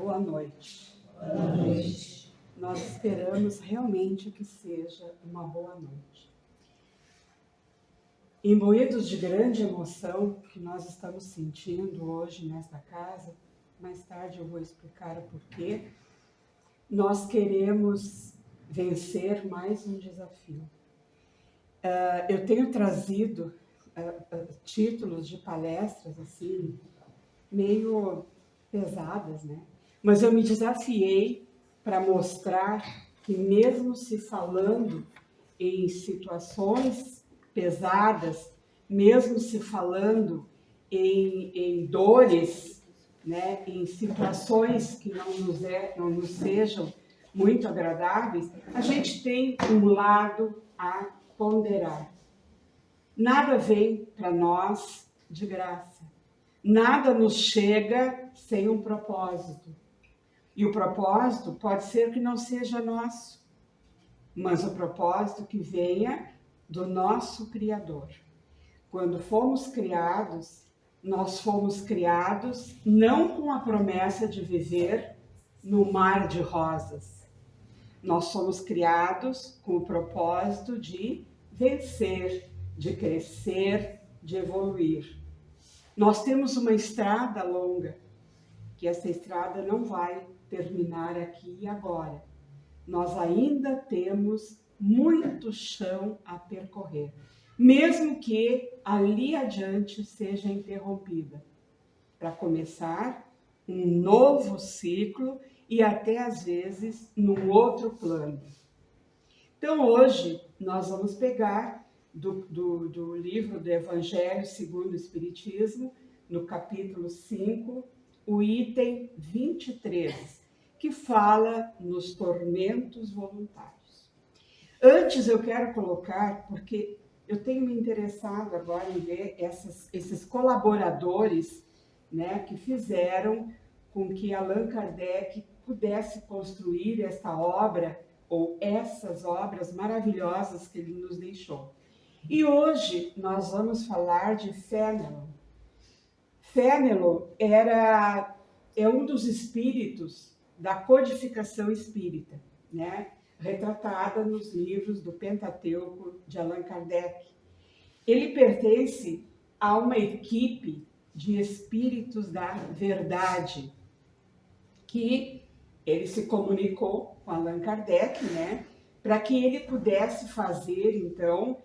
boa noite. Boa noite. Nós esperamos realmente que seja uma boa noite. Imbuídos de grande emoção que nós estamos sentindo hoje nesta casa, mais tarde eu vou explicar o porquê, nós queremos vencer mais um desafio. Eu tenho trazido títulos de palestras assim, meio pesadas, né? Mas eu me desafiei para mostrar que mesmo se falando em situações pesadas, mesmo se falando em dores, né, em situações que não nos sejam muito agradáveis, a gente tem um lado a ponderar. Nada vem para nós de graça. Nada nos chega sem um propósito. E o propósito pode ser que não seja nosso, mas o propósito que venha do nosso Criador. Quando fomos criados, nós fomos criados não com a promessa de viver no mar de rosas. Nós fomos criados com o propósito de vencer, de crescer, de evoluir. Nós temos uma estrada longa, que essa estrada não vai terminar aqui e agora. Nós ainda temos muito chão a percorrer, mesmo que ali adiante seja interrompida, para começar um novo ciclo e até às vezes num outro plano. Então hoje nós vamos pegar do livro do Evangelho segundo o Espiritismo, no capítulo 5, o item 23, que fala nos tormentos voluntários. Antes eu quero colocar, porque eu tenho me interessado agora em ver esses colaboradores, né, que fizeram com que Allan Kardec pudesse construir esta obra, ou essas obras maravilhosas que ele nos deixou. E hoje nós vamos falar de Fénelon. Fénelon é um dos espíritos da codificação espírita, né? Retratada nos livros do Pentateuco de Allan Kardec. Ele pertence a uma equipe de espíritos da verdade, que ele se comunicou com Allan Kardec, né? Para que ele pudesse fazer, então,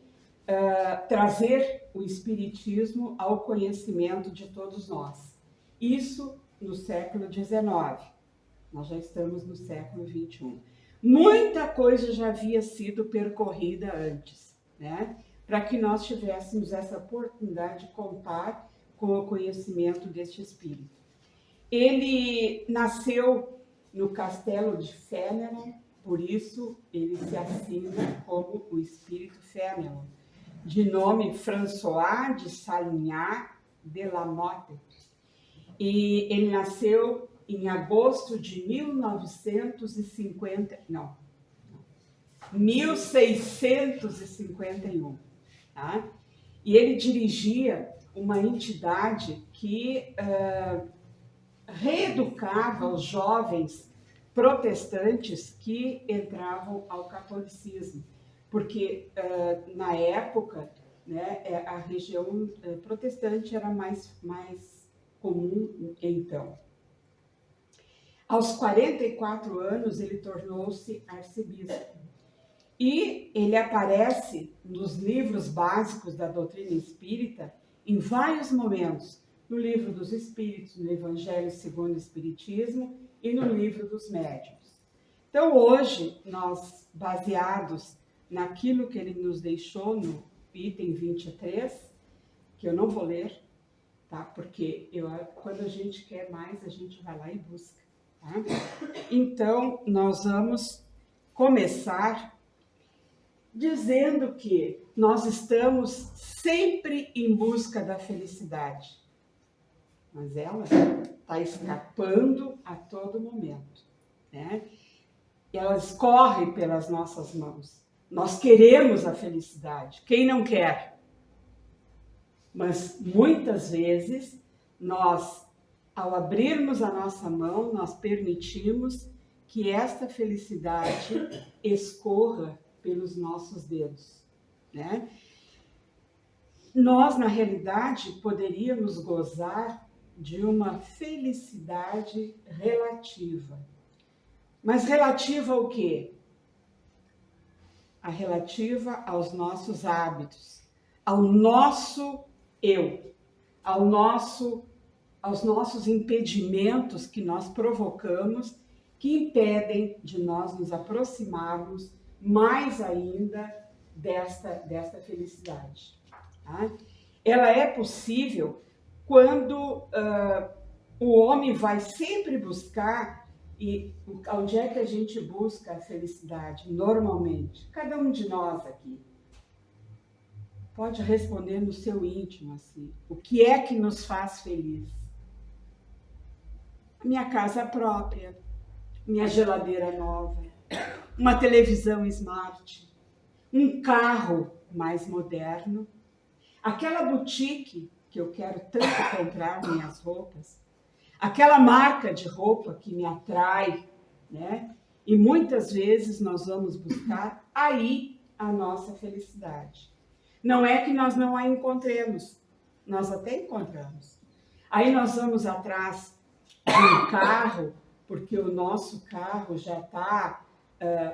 trazer o Espiritismo ao conhecimento de todos nós. Isso no século XIX. Nós já estamos no século XXI. Muita coisa já havia sido percorrida antes, né? Para que nós tivéssemos essa oportunidade de contar com o conhecimento deste espírito. Ele nasceu no castelo de Fénelon, por isso ele se assina como o espírito Fénelon, de nome François de Salignac de la Motte. E ele nasceu em agosto de 1651. Tá? E ele dirigia uma entidade que reeducava os jovens protestantes que entravam ao catolicismo. Porque na época, né, a região protestante era mais comum então. Aos 44 anos ele tornou-se arcebispo. E ele aparece nos livros básicos da doutrina espírita em vários momentos. No livro dos Espíritos, no Evangelho segundo o Espiritismo e no livro dos Médiuns. Então hoje, nós, baseados naquilo que ele nos deixou no item 23, que eu não vou ler, tá? Porque quando a gente quer mais, a gente vai lá e busca. Tá? Então, nós vamos começar dizendo que nós estamos sempre em busca da felicidade, mas ela está escapando a todo momento, né? Ela escorre pelas nossas mãos. Nós queremos a felicidade. Quem não quer? Mas muitas vezes nós Ao abrirmos a nossa mão, nós permitimos que esta felicidade escorra pelos nossos dedos, né? Nós, na realidade, poderíamos gozar de uma felicidade relativa. Mas relativa ao quê? A relativa aos nossos hábitos, ao nosso eu, aos nossos impedimentos que nós provocamos, que impedem de nós nos aproximarmos mais ainda desta felicidade. Tá? Ela é possível quando o homem vai sempre buscar. E onde é que a gente busca a felicidade normalmente? Cada um de nós aqui pode responder no seu íntimo assim: o que é que nos faz feliz? A minha casa própria, minha geladeira nova, uma televisão smart, um carro mais moderno, aquela boutique que eu quero tanto comprar minhas roupas, aquela marca de roupa que me atrai, né? E muitas vezes nós vamos buscar aí a nossa felicidade. Não é que nós não a encontremos, nós até encontramos. Aí nós vamos atrás de um carro, porque o nosso carro já está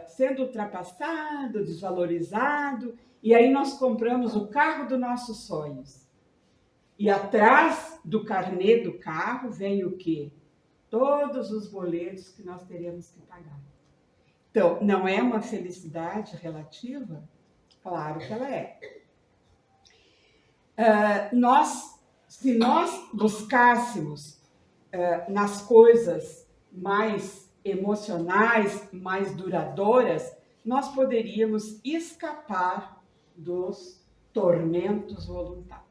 sendo ultrapassado, desvalorizado, e aí nós compramos o carro dos nossos sonhos. E atrás do carnê do carro vem o quê? Todos os boletos que nós teremos que pagar. Então, não é uma felicidade relativa? Claro que ela é. Se nós buscássemos nas coisas mais emocionais, mais duradouras, nós poderíamos escapar dos tormentos voluntários.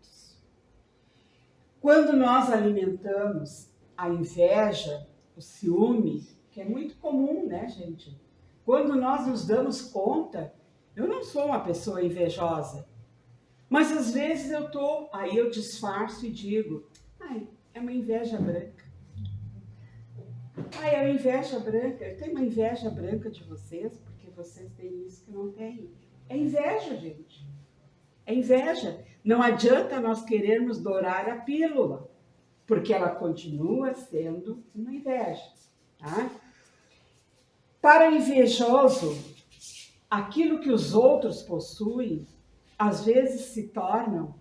Quando nós alimentamos a inveja, o ciúme, que é muito comum, né, gente? Quando nós nos damos conta, eu não sou uma pessoa invejosa, mas às vezes aí eu disfarço e digo, é uma inveja branca. É uma inveja branca, eu tenho uma inveja branca de vocês, porque vocês têm isso que não têm. É inveja, gente. É inveja. Não adianta nós querermos dourar a pílula, porque ela continua sendo uma inveja. Tá? Para o invejoso, aquilo que os outros possuem, às vezes se tornam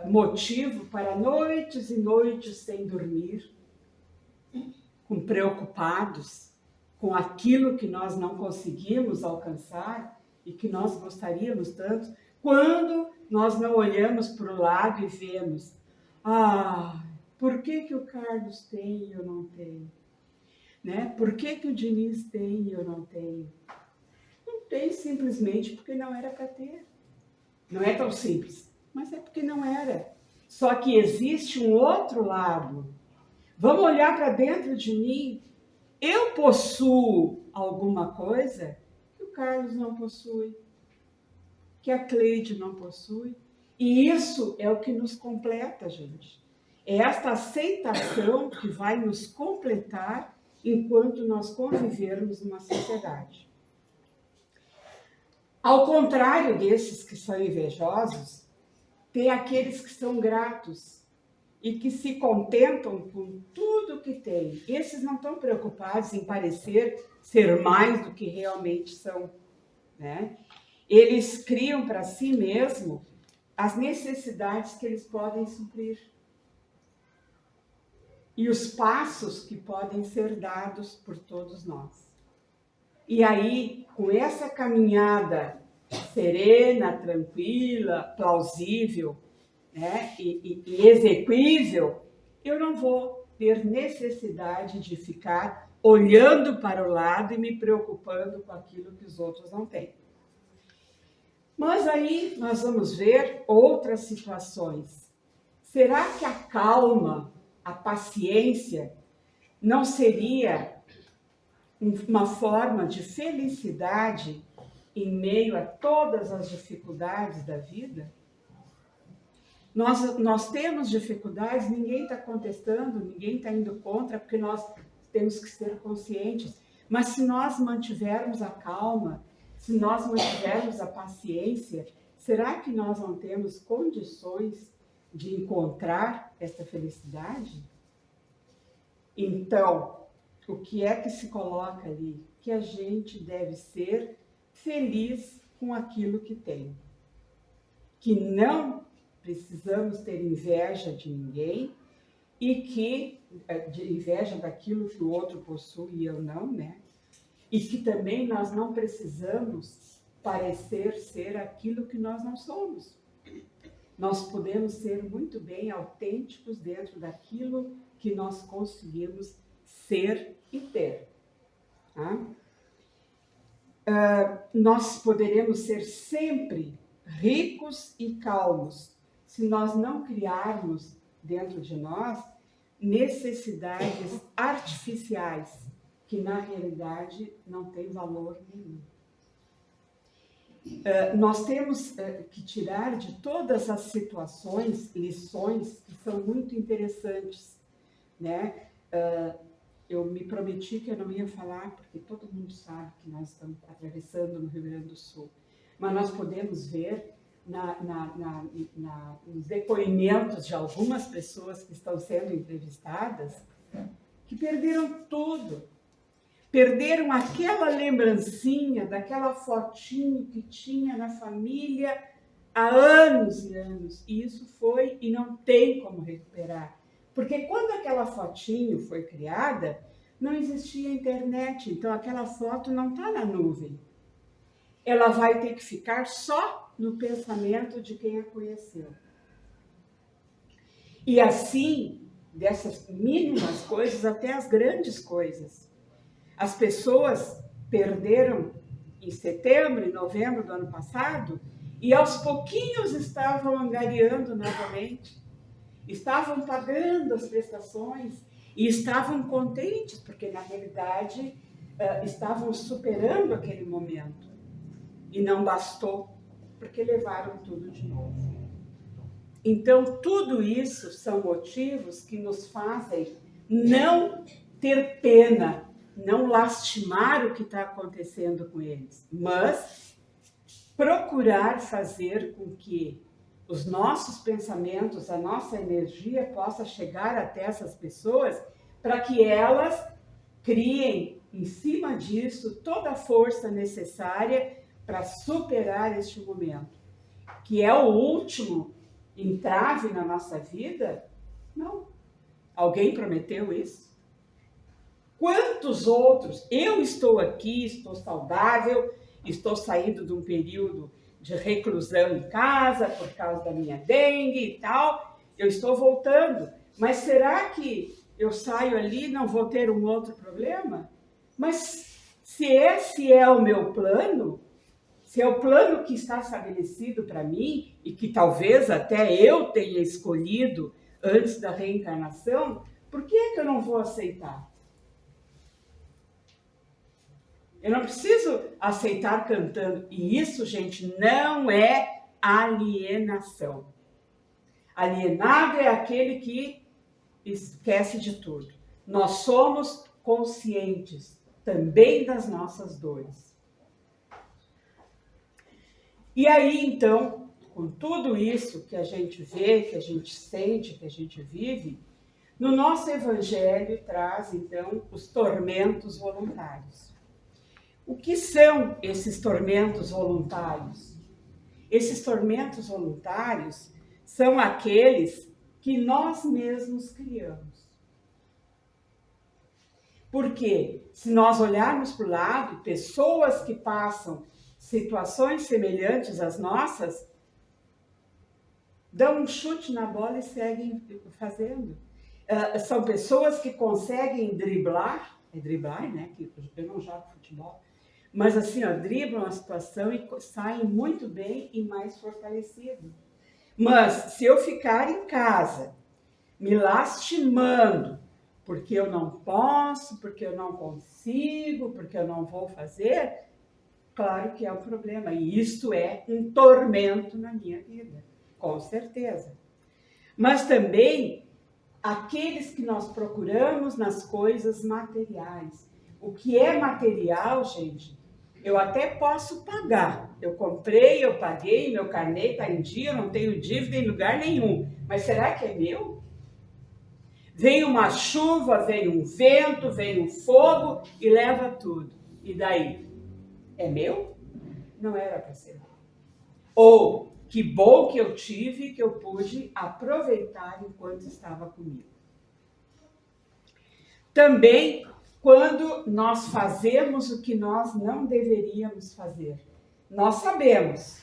motivo para noites e noites sem dormir, preocupados com aquilo que nós não conseguimos alcançar e que nós gostaríamos tanto, quando nós não olhamos para o lado e vemos, por que o Carlos tem e eu não tenho? Né? Por que o Diniz tem e eu não tenho? Não tem simplesmente porque não era para ter. Não é tão simples, mas é porque não era. Só que existe um outro lado. Vamos olhar para dentro de mim. Eu possuo alguma coisa que o Carlos não possui, que a Cleide não possui. E isso é o que nos completa, gente. É esta aceitação que vai nos completar enquanto nós convivermos numa sociedade. Ao contrário desses que são invejosos, tem aqueles que são gratos e que se contentam com tudo que têm. Esses não estão preocupados em parecer ser mais do que realmente são, né? Eles criam para si mesmo as necessidades que eles podem suprir e os passos que podem ser dados por todos nós. E aí, com essa caminhada serena, tranquila, plausível, né, e exequível, eu não vou ter necessidade de ficar olhando para o lado e me preocupando com aquilo que os outros não têm. Mas aí nós vamos ver outras situações. Será que a calma, a paciência, não seria uma forma de felicidade em meio a todas as dificuldades da vida? Nós temos dificuldades, ninguém está contestando, ninguém está indo contra, porque nós temos que ser conscientes. Mas se nós mantivermos a calma, se nós mantivermos a paciência, será que nós não temos condições de encontrar essa felicidade? Então, o que é que se coloca ali? Que a gente deve ser feliz com aquilo que tem. Que não precisamos ter inveja de ninguém e que de inveja daquilo que o outro possui e eu não, né? E que também nós não precisamos parecer ser aquilo que nós não somos. Nós podemos ser muito bem autênticos dentro daquilo que nós conseguimos ser e ter. Tá? Nós poderemos ser sempre ricos e calmos se nós não criarmos dentro de nós necessidades artificiais que na realidade não têm valor nenhum. Nós temos que tirar de todas as situações lições que são muito interessantes, né? Eu me prometi que eu não ia falar, porque todo mundo sabe que nós estamos atravessando no Rio Grande do Sul, mas nós podemos ver nos depoimentos de algumas pessoas que estão sendo entrevistadas que perderam tudo. Perderam aquela lembrancinha, daquela fotinho que tinha na família há anos e anos. E isso foi e não tem como recuperar. Porque quando aquela fotinho foi criada, não existia internet. Então aquela foto não está na nuvem. Ela vai ter que ficar só no pensamento de quem a conheceu. E assim, dessas mínimas coisas até as grandes coisas. As pessoas perderam em setembro e novembro do ano passado e aos pouquinhos estavam angariando novamente, estavam pagando as prestações e estavam contentes, porque na realidade estavam superando aquele momento. E não bastou, porque levaram tudo de novo. Então, tudo isso são motivos que nos fazem não ter pena, não lastimar o que está acontecendo com eles, mas procurar fazer com que os nossos pensamentos, a nossa energia possa chegar até essas pessoas para que elas criem em cima disso toda a força necessária para superar este momento, que é o último entrave na nossa vida? Não. Alguém prometeu isso? Quantos outros? Eu estou aqui, estou saudável, estou saindo de um período de reclusão em casa por causa da minha dengue e tal. Eu estou voltando. Mas será que eu saio ali e não vou ter um outro problema? Mas se esse é o meu plano, se é o plano que está estabelecido para mim e que talvez até eu tenha escolhido antes da reencarnação, por que é que eu não vou aceitar? Eu não preciso aceitar cantando. E isso, gente, não é alienação. Alienado é aquele que esquece de tudo. Nós somos conscientes também das nossas dores. E aí, então, com tudo isso que a gente vê, que a gente sente, que a gente vive, no nosso Evangelho traz, então, os tormentos voluntários. O que são esses tormentos voluntários? Esses tormentos voluntários são aqueles que nós mesmos criamos. Porque, se nós olharmos para o lado, pessoas que passam situações semelhantes às nossas, dão um chute na bola e seguem fazendo. São pessoas que conseguem driblar, né? Que eu não jogo futebol, mas assim, driblam a situação e saem muito bem e mais fortalecidos. Mas se eu ficar em casa, me lastimando, porque eu não posso, porque eu não consigo, porque eu não vou fazer, claro que é um problema. E isto é um tormento na minha vida, com certeza. mas também aqueles que nós procuramos nas coisas materiais. O que é material, gente, eu até posso pagar. Eu comprei, eu paguei, meu carnê está em dia, eu não tenho dívida em lugar nenhum. Mas será que é meu? Vem uma chuva, vem um vento, vem um fogo e leva tudo. E daí? É meu? Não era para ser meu. Ou, que bom que eu tive, que eu pude aproveitar enquanto estava comigo. Também, quando nós fazemos o que nós não deveríamos fazer. Nós sabemos,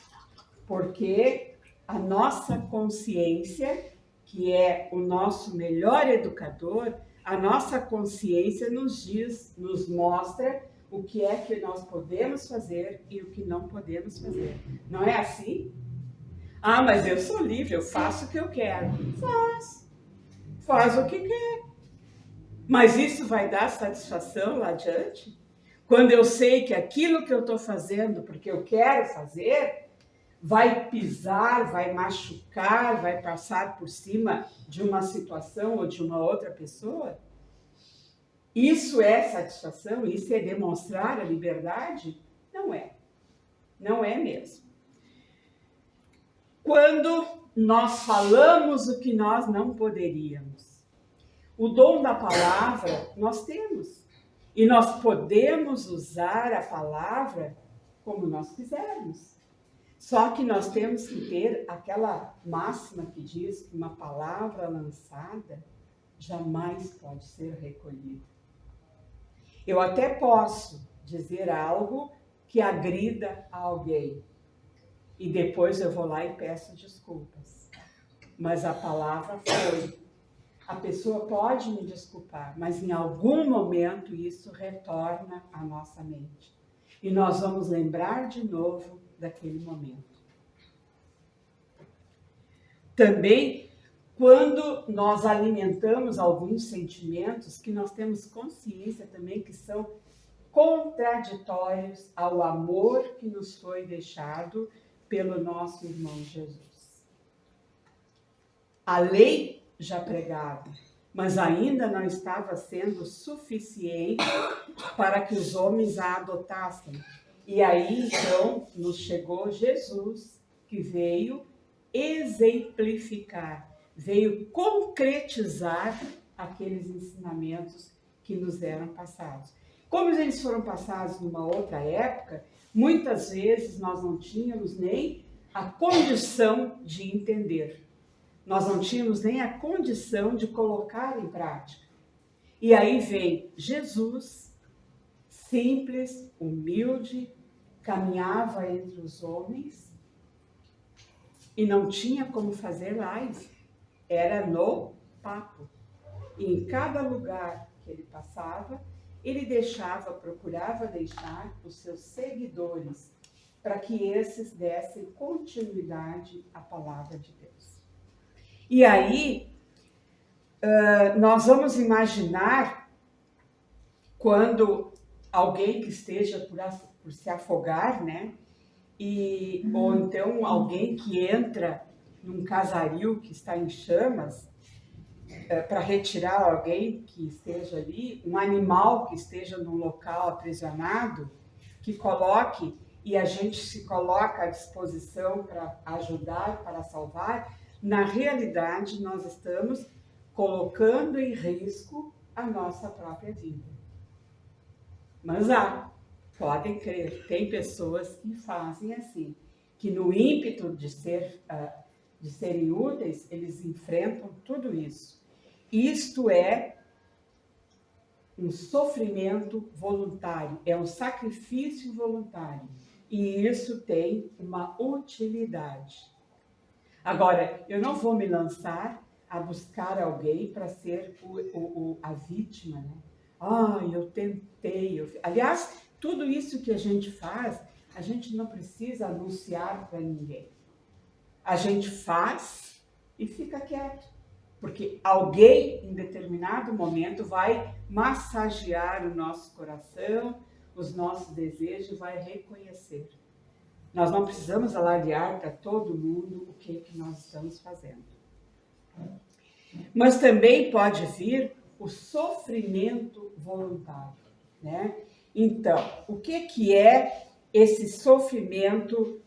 porque a nossa consciência, que é o nosso melhor educador, a nossa consciência nos diz, nos mostra o que é que nós podemos fazer e o que não podemos fazer. Não é assim? Ah, mas eu sou livre, eu faço o que eu quero. Faz o que quer. Mas isso vai dar satisfação lá adiante? Quando eu sei que aquilo que eu estou fazendo, porque eu quero fazer, vai pisar, vai machucar, vai passar por cima de uma situação ou de uma outra pessoa? Isso é satisfação? Isso é demonstrar a liberdade? Não é. Não é mesmo. Quando nós falamos o que nós não poderíamos, o dom da palavra nós temos. E nós podemos usar a palavra como nós quisermos. Só que nós temos que ter aquela máxima que diz que uma palavra lançada jamais pode ser recolhida. Eu até posso dizer algo que agrida a alguém. E depois eu vou lá e peço desculpas. Mas a palavra foi. A pessoa pode me desculpar, mas em algum momento isso retorna à nossa mente. E nós vamos lembrar de novo daquele momento. Também, quando nós alimentamos alguns sentimentos que nós temos consciência também que são contraditórios ao amor que nos foi deixado pelo nosso irmão Jesus. A lei já pregava, mas ainda não estava sendo suficiente para que os homens a adotassem. E aí, então, nos chegou Jesus, que veio exemplificar, veio concretizar aqueles ensinamentos que nos eram passados. Como eles foram passados numa outra época, muitas vezes nós não tínhamos nem a condição de entender. Nós não tínhamos nem a condição de colocar em prática. E aí vem Jesus, simples, humilde, caminhava entre os homens e não tinha como fazer live. Era no papo. E em cada lugar que ele passava, ele procurava deixar os seus seguidores para que esses dessem continuidade à palavra de Deus. E aí, nós vamos imaginar quando alguém que esteja por se afogar, né? Ou então alguém que entra num casaril que está em chamas, para retirar alguém que esteja ali, um animal que esteja num local aprisionado, que coloque, e a gente se coloca à disposição para ajudar, para salvar. Na realidade, nós estamos colocando em risco a nossa própria vida. Mas podem crer, tem pessoas que fazem assim, que no ímpeto de serem úteis, eles enfrentam tudo isso. Isto é um sofrimento voluntário, é um sacrifício voluntário. E isso tem uma utilidade. Agora, eu não vou me lançar a buscar alguém para ser a vítima, né? Eu tentei. Aliás, tudo isso que a gente faz, a gente não precisa anunciar para ninguém. A gente faz e fica quieto. Porque alguém, em determinado momento, vai massagear o nosso coração, os nossos desejos, vai reconhecer. Nós não precisamos alardear para todo mundo o que nós estamos fazendo. Mas também pode vir o sofrimento voluntário, né? Então, o que é esse sofrimento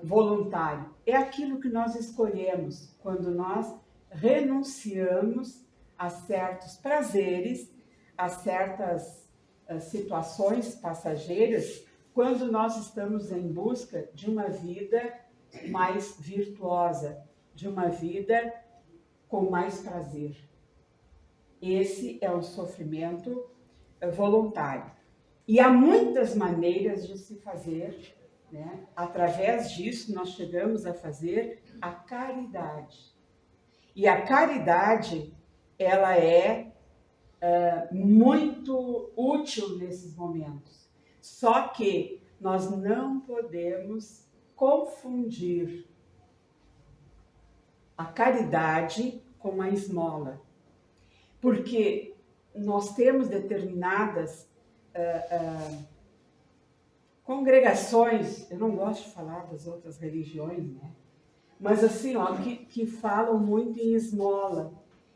voluntário? É aquilo que nós escolhemos quando nós renunciamos a certos prazeres, a certas situações passageiras, quando nós estamos em busca de uma vida mais virtuosa, de uma vida com mais prazer. Esse é o sofrimento voluntário. E há muitas maneiras de se fazer, né? Através disso, nós chegamos a fazer a caridade. E a caridade, ela é muito útil nesses momentos. Só que nós não podemos confundir a caridade com a esmola. Porque nós temos determinadas congregações, eu não gosto de falar das outras religiões, né? Mas assim, ó, que falam muito em esmola.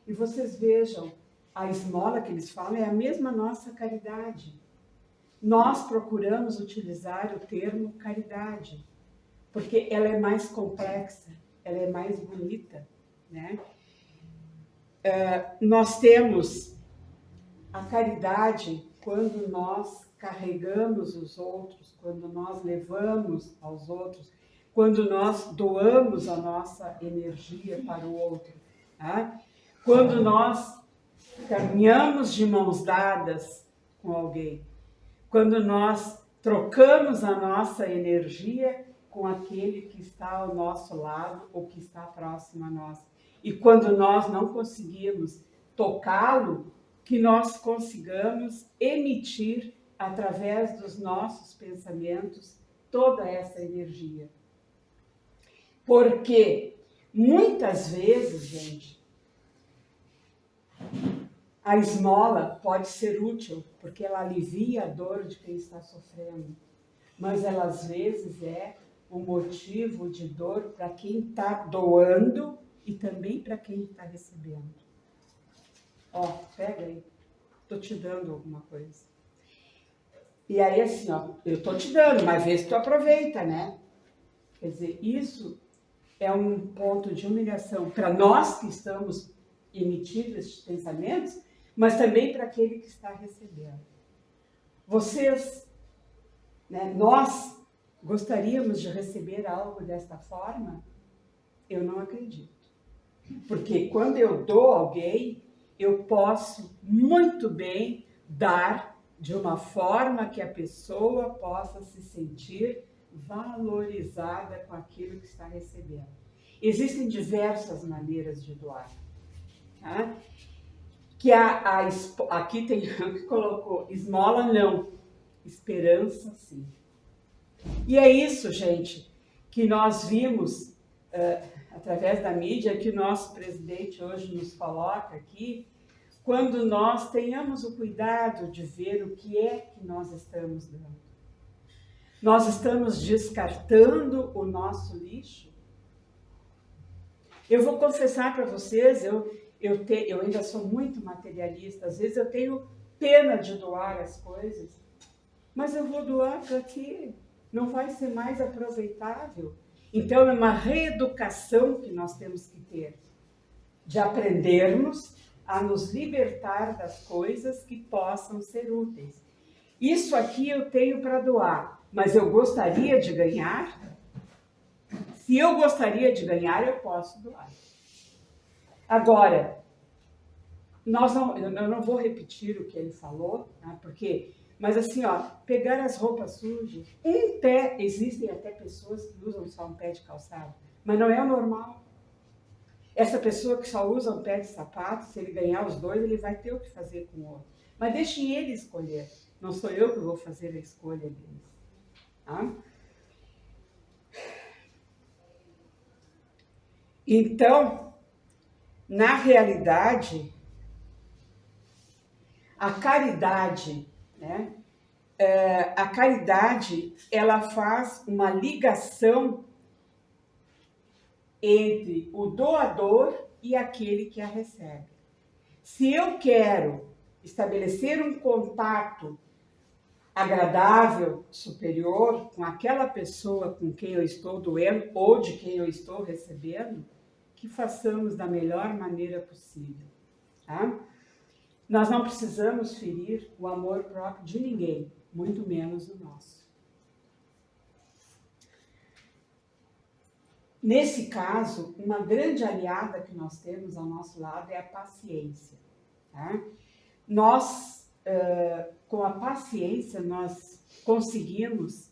E vocês vejam, a esmola que eles falam é a mesma nossa caridade. Nós procuramos utilizar o termo caridade, porque ela é mais complexa, ela é mais bonita, né? Nós temos a caridade quando nós carregamos os outros, quando nós levamos aos outros, quando nós doamos a nossa energia para o outro, tá? Quando nós caminhamos de mãos dadas com alguém, quando nós trocamos a nossa energia com aquele que está ao nosso lado ou que está próximo a nós. E quando nós não conseguimos tocá-lo, que nós consigamos emitir através dos nossos pensamentos toda essa energia. Porque muitas vezes, gente, a esmola pode ser útil, porque ela alivia a dor de quem está sofrendo. Mas ela, às vezes, é um motivo de dor para quem está doando e também para quem está recebendo. Ó, pega aí. Estou te dando alguma coisa. E aí, assim, ó, eu estou te dando, mas vê se tu aproveita, né? Quer dizer, isso é um ponto de humilhação para nós que estamos emitindo esses pensamentos, mas também para aquele que está recebendo. Vocês, né, nós gostaríamos de receber algo desta forma? Eu não acredito. Porque quando eu dou a alguém, eu posso muito bem dar de uma forma que a pessoa possa se sentir valorizada com aquilo que está recebendo. Existem diversas maneiras de doar. Tá? Que aqui tem que colocou, esmola não, esperança sim. E é isso, gente, que nós vimos através da mídia, que o nosso presidente hoje nos coloca aqui, quando nós tenhamos o cuidado de ver o que é que nós estamos dando. Nós estamos descartando o nosso lixo? Eu vou confessar para vocês, eu ainda sou muito materialista, às vezes eu tenho pena de doar as coisas, mas eu vou doar para quê? Não vai ser mais aproveitável? Então é uma reeducação que nós temos que ter, de aprendermos a nos libertar das coisas que possam ser úteis. Isso aqui eu tenho para doar, mas eu gostaria de ganhar? Se eu gostaria de ganhar, eu posso doar. Agora, eu não vou repetir o que ele falou, tá? Mas assim, ó, pegar as roupas sujas, um pé, existem até pessoas que usam só um pé de calçado, mas não é o normal. Essa pessoa que só usa um pé de sapato, se ele ganhar os dois, ele vai ter o que fazer com o outro. Mas deixem ele escolher, não sou eu que vou fazer a escolha deles. Tá? Então, na realidade, a caridade, né? A caridade, ela faz uma ligação entre o doador e aquele que a recebe. Se eu quero estabelecer um contato agradável, superior, com aquela pessoa com quem eu estou doendo ou de quem eu estou recebendo, que façamos da melhor maneira possível. Tá? Nós não precisamos ferir o amor próprio de ninguém, muito menos o nosso. Nesse caso, uma grande aliada que nós temos ao nosso lado é a paciência. Tá? Nós, com a paciência, nós conseguimos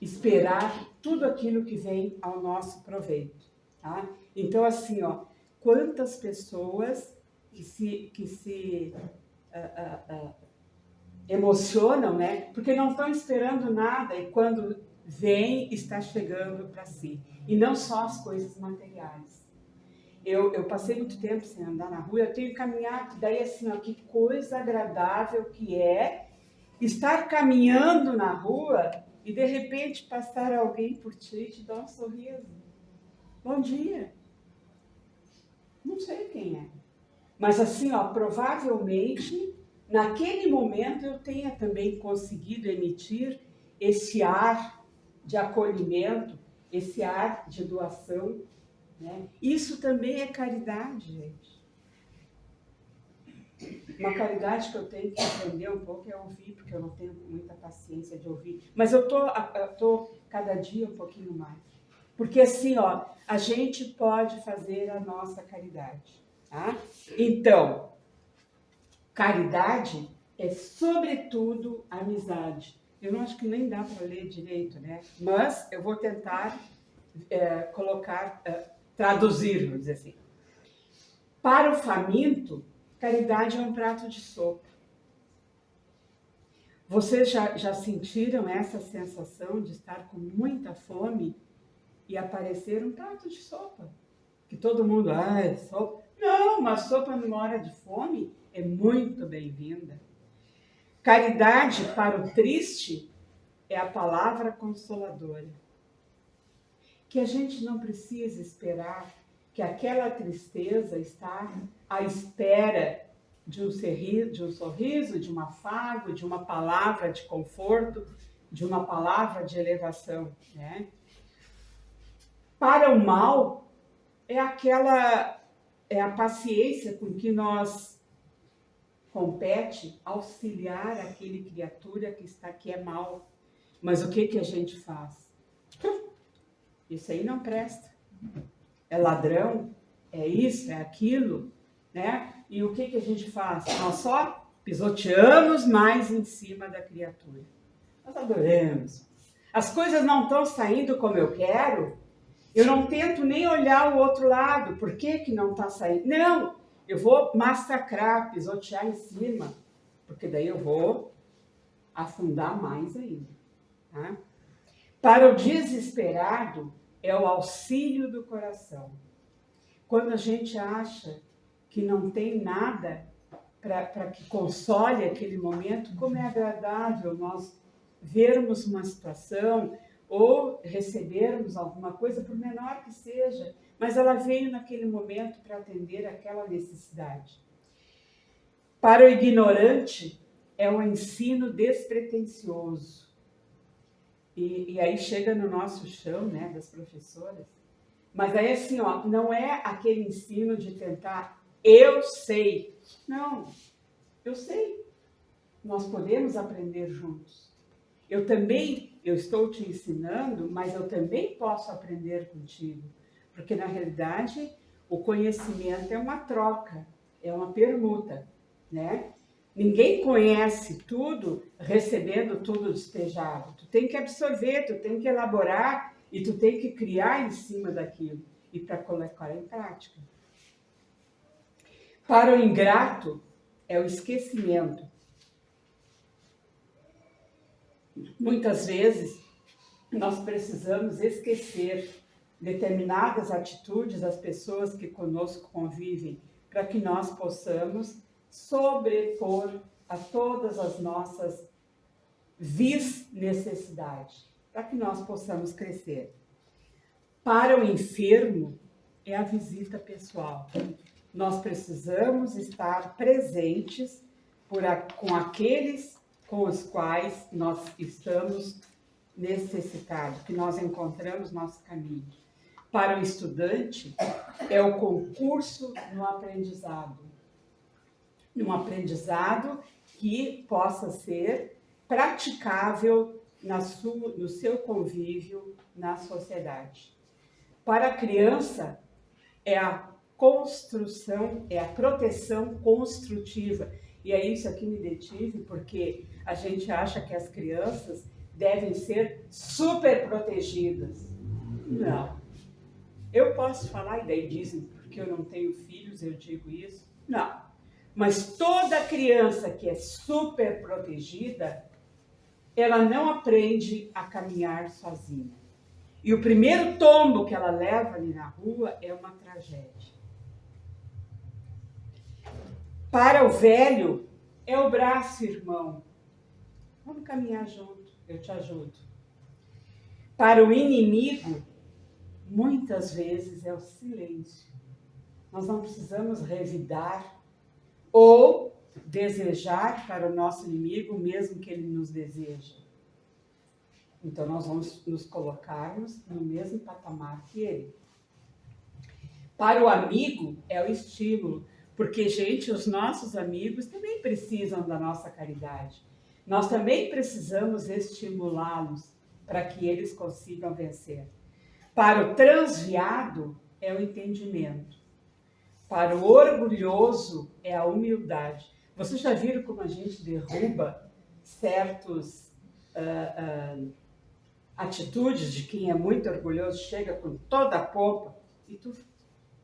esperar tudo aquilo que vem ao nosso proveito. Tá? Então, assim, ó, quantas pessoas que se emocionam, né? Porque não estão esperando nada e quando vem, está chegando para si. E não só as coisas materiais. Eu passei muito tempo sem andar na rua, eu tenho caminhado, daí assim, ó, que coisa agradável que é estar caminhando na rua e de repente passar alguém por ti e te dar um sorriso. Bom dia. Não sei quem é. Mas assim, ó, provavelmente, naquele momento eu tenha também conseguido emitir esse ar de acolhimento, esse ar de doação, né? Isso também é caridade, gente. Uma caridade que eu tenho que aprender um pouco é ouvir, porque eu não tenho muita paciência de ouvir. Mas eu tô cada dia um pouquinho mais. Porque assim, ó, a gente pode fazer a nossa caridade. Tá? Então, caridade é, sobretudo, amizade. Eu não acho que nem dá para ler direito, né? Mas eu vou tentar traduzir, vamos dizer assim. Para o faminto, caridade é um prato de sopa. Vocês já sentiram essa sensação de estar com muita fome e aparecer um prato de sopa? Que todo mundo, sopa. Não, uma sopa numa hora de fome é muito bem-vinda. Caridade para o triste é a palavra consoladora. Que a gente não precisa esperar que aquela tristeza está à espera de um sorriso, de um afago, de uma palavra de conforto, de uma palavra de elevação, né? Para o mal, é a paciência com que nós compete auxiliar aquele criatura que é mal. Mas o que a gente faz? Isso aí não presta. É ladrão, é isso, é aquilo, né? E o que a gente faz? Nós só pisoteamos mais em cima da criatura. Nós adoramos. As coisas não estão saindo como eu quero, eu não tento nem olhar o outro lado. Por que não está saindo? Não, eu vou massacrar, pisotear em cima, porque daí eu vou afundar mais ainda. Tá? Para o desesperado, é o auxílio do coração. Quando a gente acha que não tem nada para que console aquele momento, como é agradável nós vermos uma situação ou recebermos alguma coisa, por menor que seja, mas ela veio naquele momento para atender aquela necessidade. Para o ignorante, é um ensino despretensioso. E aí chega no nosso chão, né, das professoras. Mas aí assim, ó, não é aquele ensino de tentar, eu sei. Não, eu sei. Nós podemos aprender juntos. Eu estou te ensinando, mas eu também posso aprender contigo. Porque, na realidade, o conhecimento é uma troca, é uma permuta, né? Ninguém conhece tudo recebendo tudo despejado. Tu tem que absorver, tu tem que elaborar e tu tem que criar em cima daquilo e para colocar em prática. Para o ingrato, é o esquecimento. Muitas vezes, nós precisamos esquecer determinadas atitudes das pessoas que conosco convivem para que nós possamos sobrepor a todas as nossas necessidades, para que nós possamos crescer. Para o enfermo, é a visita pessoal. Nós precisamos estar presentes com aqueles com os quais nós estamos necessitados, que nós encontramos nosso caminho. Para o estudante, é o concurso no aprendizado. Um aprendizado que possa ser praticável no seu convívio na sociedade. Para a criança, é a construção, é a proteção construtiva. E é isso aqui me detive, porque a gente acha que as crianças devem ser super protegidas. Não. Eu posso falar, e daí dizem, porque eu não tenho filhos, eu digo isso. Não. Mas toda criança que é super protegida, ela não aprende a caminhar sozinha. E o primeiro tombo que ela leva ali na rua é uma tragédia. Para o velho, é o braço, irmão. Vamos caminhar junto, eu te ajudo. Para o inimigo, muitas vezes é o silêncio. Nós não precisamos revidar ou desejar para o nosso inimigo o mesmo que ele nos deseja. Então, nós vamos nos colocarmos no mesmo patamar que ele. Para o amigo, é o estímulo. Porque, gente, os nossos amigos também precisam da nossa caridade. Nós também precisamos estimulá-los para que eles consigam vencer. Para o transviado, é o entendimento. Para o orgulhoso, é a humildade. Vocês já viram como a gente derruba certos atitudes de quem é muito orgulhoso, chega com toda a pompa, e tu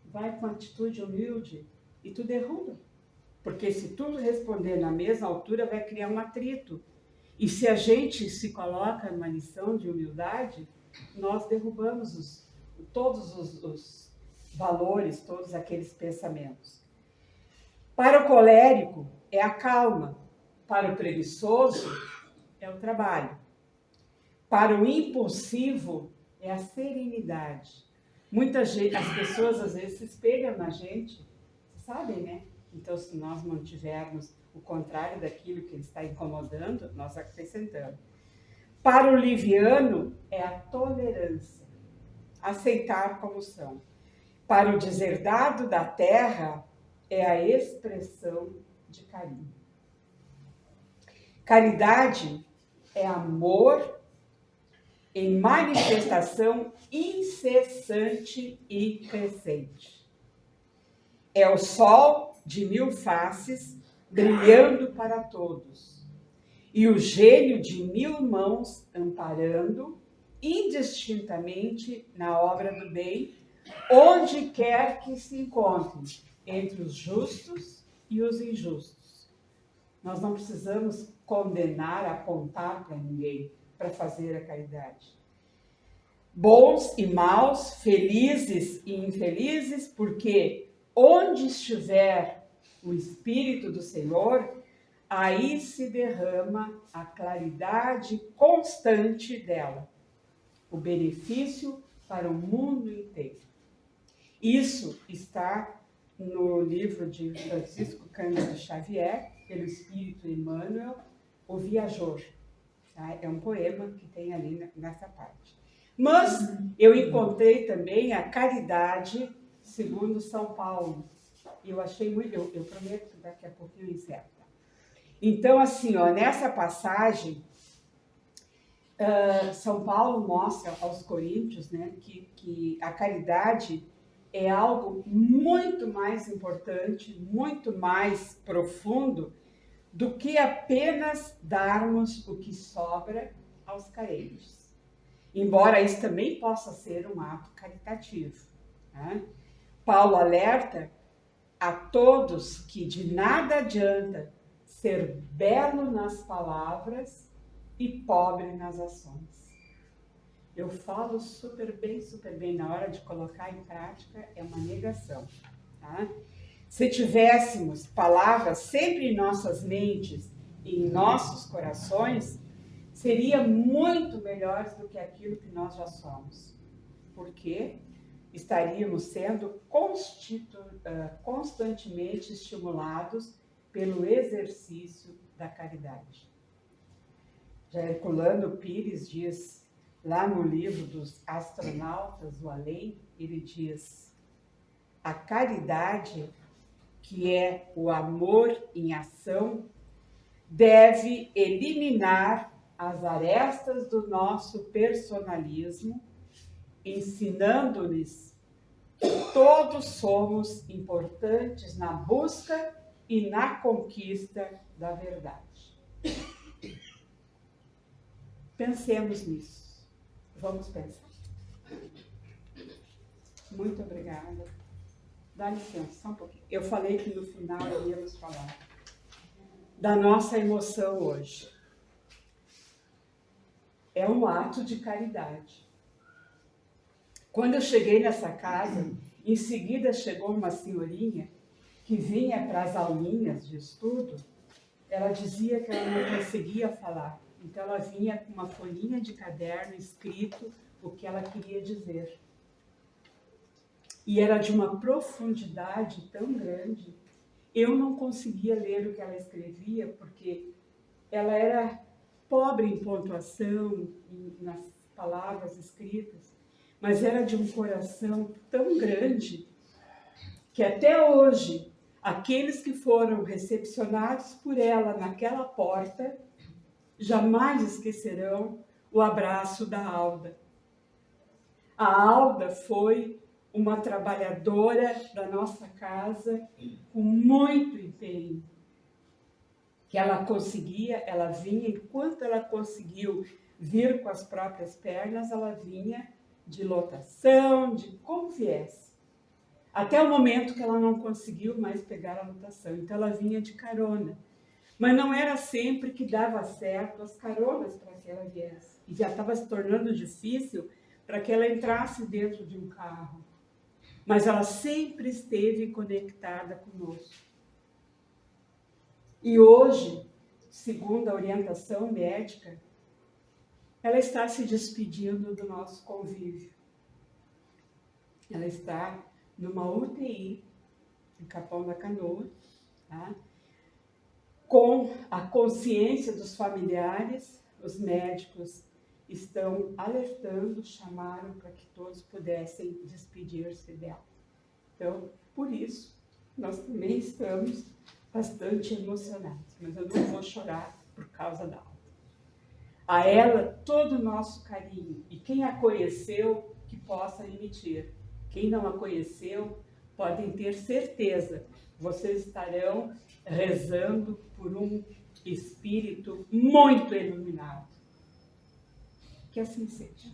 vai com atitude humilde e tu derruba. Porque se tu responder na mesma altura, vai criar um atrito. E se a gente se coloca numa lição de humildade, nós derrubamos todos os valores, todos aqueles pensamentos. Para o colérico, é a calma. Para o preguiçoso, é o trabalho. Para o impulsivo, é a serenidade. Muita gente, as pessoas às vezes se espelham na gente, sabem, né? Então, se nós mantivermos o contrário daquilo que ele está incomodando, nós acrescentamos. Para o liviano, é a tolerância, aceitar como são. Para o deserdado da terra, é a expressão de carinho. Caridade é amor em manifestação incessante e crescente. É o sol de 1000 faces brilhando para todos, e o gênio de 1000 mãos amparando indistintamente na obra do bem, onde quer que se encontre, entre os justos e os injustos. Nós não precisamos condenar, apontar para ninguém para fazer a caridade. Bons e maus, felizes e infelizes, porque onde estiver o Espírito do Senhor, aí se derrama a claridade constante dela, o benefício para o mundo inteiro. Isso está no livro de Francisco Cândido Xavier, pelo Espírito Emmanuel, O Viajor. Tá? É um poema que tem ali nessa parte. Mas eu encontrei também a caridade segundo São Paulo. Eu achei muito, eu prometo que daqui a pouquinho eu encerro. Então, assim, ó, nessa passagem, São Paulo mostra aos coríntios, né, que a caridade é algo muito mais importante, muito mais profundo do que apenas darmos o que sobra aos carentes. Embora isso também possa ser um ato caritativo. Né? Paulo alerta a todos que de nada adianta ser belo nas palavras e pobre nas ações. Eu falo super bem, na hora de colocar em prática é uma negação. Tá? Se tivéssemos palavras sempre em nossas mentes e em nossos corações, seria muito melhor do que aquilo que nós já somos. Por quê? estaríamos sendo constantemente estimulados pelo exercício da caridade. Já Herculano Pires diz, lá no livro dos Astronautas do Além, ele diz: a caridade, que é o amor em ação, deve eliminar as arestas do nosso personalismo, ensinando-lhes que todos somos importantes na busca e na conquista da verdade. Pensemos nisso. Vamos pensar. Muito obrigada. Dá licença, só um pouquinho. Eu falei que no final iríamos falar da nossa emoção hoje. É um ato de caridade. Quando eu cheguei nessa casa, em seguida chegou uma senhorinha que vinha para as aulinhas de estudo. Ela dizia que ela não conseguia falar. Então ela vinha com uma folhinha de caderno escrito o que ela queria dizer. E era de uma profundidade tão grande. Eu não conseguia ler o que ela escrevia, porque ela era pobre em pontuação, nas palavras escritas, mas era de um coração tão grande que até hoje, aqueles que foram recepcionados por ela naquela porta jamais esquecerão o abraço da Alda. A Alda foi uma trabalhadora da nossa casa com muito empenho. Que ela conseguia, ela vinha, enquanto ela conseguiu vir com as próprias pernas, ela vinha de lotação, de como viesse. Até o momento que ela não conseguiu mais pegar a lotação. Então ela vinha de carona. Mas não era sempre que dava certo as caronas para que ela viesse. E já estava se tornando difícil para que ela entrasse dentro de um carro. Mas ela sempre esteve conectada conosco. E hoje, segundo a orientação médica, ela está se despedindo do nosso convívio. Ela está numa UTI, em Capão da Canoa, tá? Com a consciência dos familiares, os médicos estão alertando, chamaram para que todos pudessem despedir-se dela. Então, por isso, nós também estamos bastante emocionados, mas eu não vou chorar por causa da Alda. A ela, todo o nosso carinho, e quem a conheceu, que possa emitir. Quem não a conheceu, podem ter certeza, vocês estarão rezando por um espírito muito iluminado. Que assim seja.